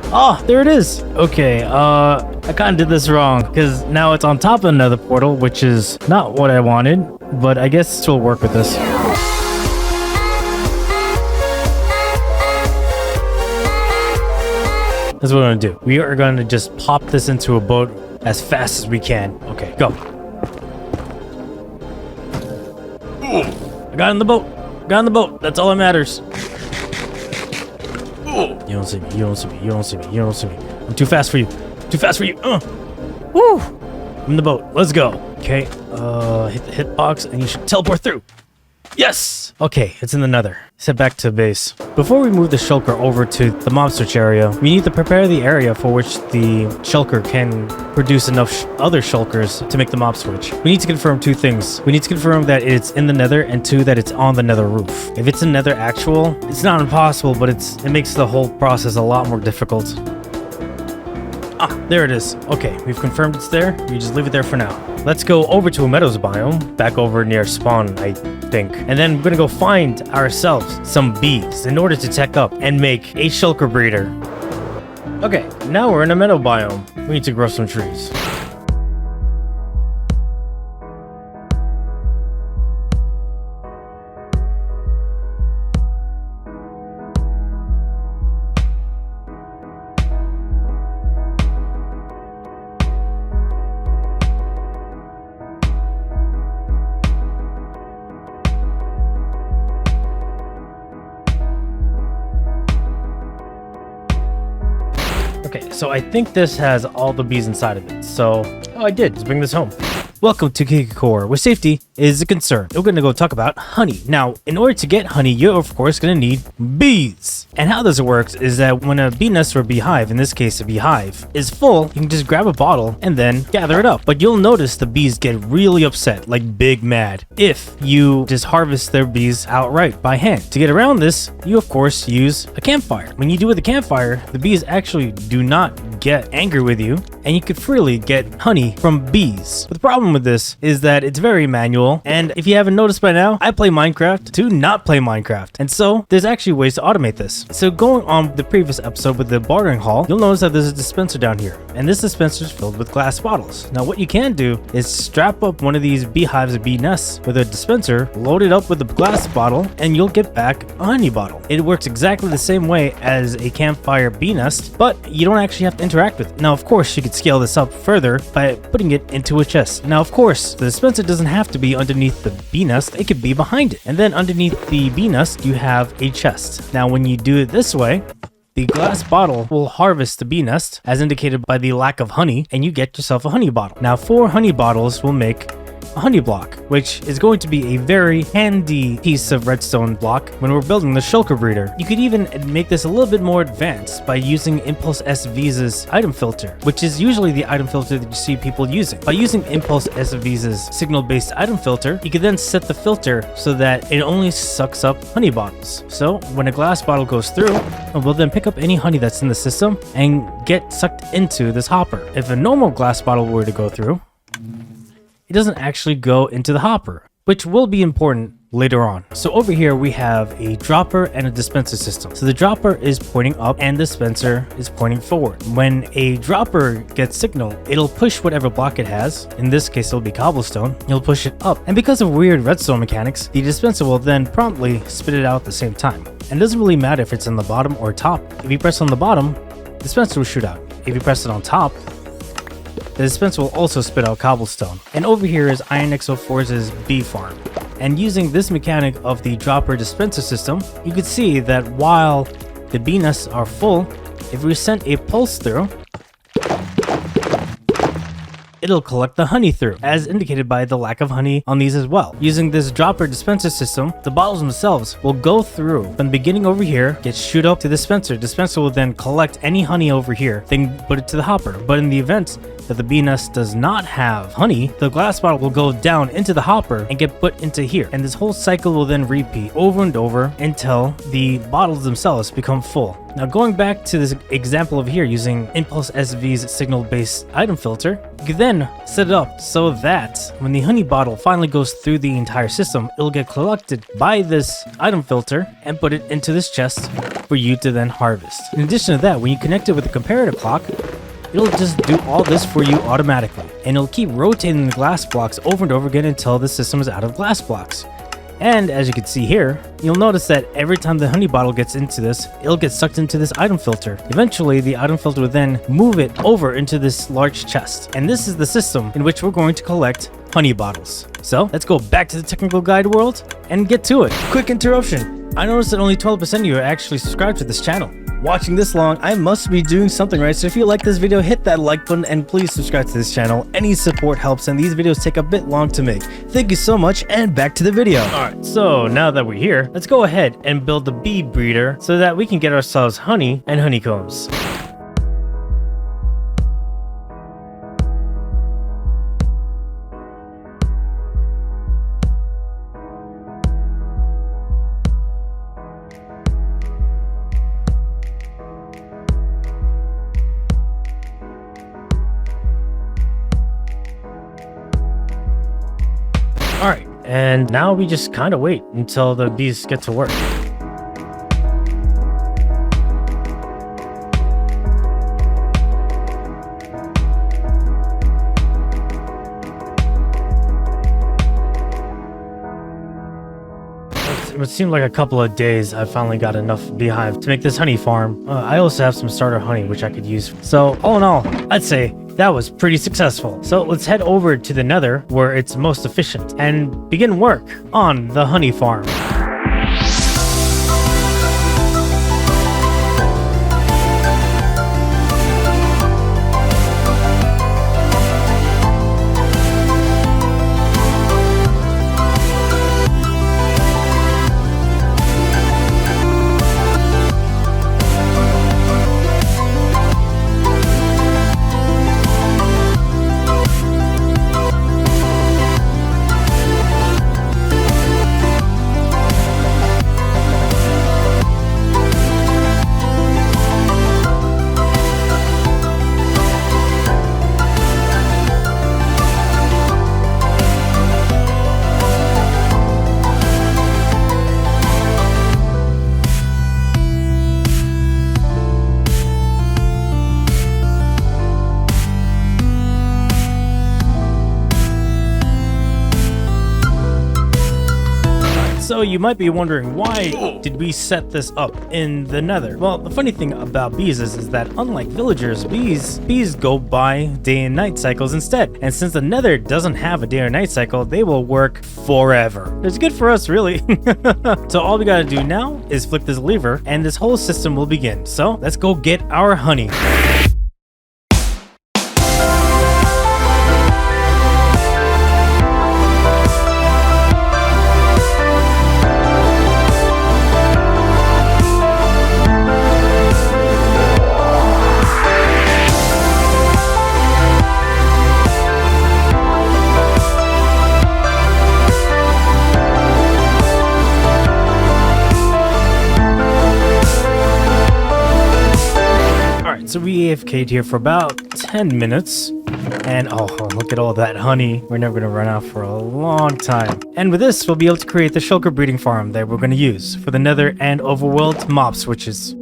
Oh, there it is. Okay, I kind of did this wrong because now it's on top of another portal, which is not what I wanted, but I guess it'll work with this. That's what we're gonna do. We are gonna just pop this into a boat as fast as we can. Okay, go. I got in the boat. Got in the boat. That's all that matters. You don't see me. You don't see me. You don't see me. You don't see me. I'm too fast for you. Too fast for you. Woo! I'm in the boat. Let's go. Okay. Hit the hitbox and you should teleport through. Yes! Okay, it's in the Nether. Head back to base. Before we move the shulker over to the mob search area, we need to prepare the area for which the shulker can produce enough other shulkers to make the mob switch. We need to confirm two things. We need to confirm that it's in the Nether, and two, that it's on the Nether roof. If it's in Nether actual, it's not impossible, but it makes the whole process a lot more difficult. Ah, there it is. Okay, we've confirmed it's there. We just leave it there for now. Let's go over to a meadows biome, back over near spawn, I think. And then we're gonna go find ourselves some bees in order to tech up and make a shulker breeder. Okay, now we're in a meadow biome. We need to grow some trees. Okay, so I think this has all the bees inside of it. So, I did. Let's bring this home. Welcome to KikaCore, where safety is a concern. We're gonna go talk about honey. Now, in order to get honey, you're of course gonna need bees. And how this works is that when a bee nest or beehive, in this case a beehive, is full, you can just grab a bottle and then gather it up. But you'll notice the bees get really upset, like big mad, if you just harvest their bees outright by hand. To get around this, you of course use a campfire. When you do with a campfire, the bees actually do not get angry with you, and you could freely get honey from bees. But the problem with this is that it's very manual, and if you haven't noticed by now, I play Minecraft to not play Minecraft, and so there's actually ways to automate this. So going on the previous episode with the bartering hall, you'll notice that there's a dispenser down here, and this dispenser is filled with glass bottles. Now what you can do is strap up one of these beehives or bee nests with a dispenser, load it up with a glass bottle, and you'll get back a honey bottle. It works exactly the same way as a campfire bee nest, but you don't actually have to interact with it. Now of course you could scale this up further by putting it into a chest. Now of course the dispenser doesn't have to be underneath the bee nest, it could be behind it. And then underneath the bee nest you have a chest. Now when you do it this way, the glass bottle will harvest the bee nest as indicated by the lack of honey, and you get yourself a honey bottle. Now 4 honey bottles will make a honey block, which is going to be a very handy piece of redstone block when we're building the shulker breeder. You could even make this a little bit more advanced by using ImpulseSV's item filter, which is usually the item filter that you see people using. By using ImpulseSV's signal-based item filter, you can then set the filter so that it only sucks up honey bottles. So when a glass bottle goes through, it will then pick up any honey that's in the system and get sucked into this hopper. If a normal glass bottle were to go through, it doesn't actually go into the hopper, which will be important later on. So over here we have a dropper and a dispenser system. So the dropper is pointing up and the dispenser is pointing forward. When a dropper gets signal, it'll push whatever block it has. In this case it'll be cobblestone. It'll push it up, and because of weird redstone mechanics, the dispenser will then promptly spit it out at the same time. And it doesn't really matter if it's on the bottom or top. If you press on the bottom, the dispenser will shoot out. If you press it on top, the dispenser will also spit out cobblestone. And over here is ianxofour's bee farm. And using this mechanic of the dropper dispenser system, you can see that while the bee nests are full, if we send a pulse through, it'll collect the honey through, as indicated by the lack of honey on these as well. Using this dropper dispenser system, the bottles themselves will go through from the beginning over here, get shoot up to the dispenser. Dispenser will then collect any honey over here, then put it to the hopper. But in the event that the bee nest does not have honey, the glass bottle will go down into the hopper and get put into here. And this whole cycle will then repeat over and over until the bottles themselves become full. Now going back to this example over here using ImpulseSV's signal-based item filter, you can then set it up so that when the honey bottle finally goes through the entire system, it'll get collected by this item filter and put it into this chest for you to then harvest. In addition to that, when you connect it with the comparative clock, it'll just do all this for you automatically, and it'll keep rotating the glass blocks over and over again until the system is out of glass blocks. And as you can see here, you'll notice that every time the honey bottle gets into this, it'll get sucked into this item filter. Eventually, the item filter will then move it over into this large chest. And this is the system in which we're going to collect honey bottles. So let's go back to the technical guide world and get to it. Quick interruption. I noticed that only 12% of you are actually subscribed to this channel. Watching this long, I must be doing something right, so if you like this video, hit that like button and please subscribe to this channel. Any support helps, and these videos take a bit long to make. Thank you so much, and back to the video. Alright, so now that we're here, let's go ahead and build the bee breeder so that we can get ourselves honey and honeycombs. Alright, and now we just kind of wait until the bees get to work. It seemed like a couple of days I finally got enough beehive to make this honey farm. I also have some starter honey which I could use. So all in all, I'd say that was pretty successful. So let's head over to the Nether where it's most efficient and begin work on the honey farm. So you might be wondering, why did we set this up in the Nether? Well, the funny thing about bees is that unlike villagers, bees go by day and night cycles instead. And since the Nether doesn't have a day or night cycle, they will work forever. It's good for us, really. So all we gotta do now is flick this lever and this whole system will begin. So let's go get our honey. So we AFK'd here for about 10 minutes. And oh, look at all that honey. We're never going to run out for a long time. And with this, we'll be able to create the shulker breeding farm that we're going to use for the Nether and Overworld mob switches.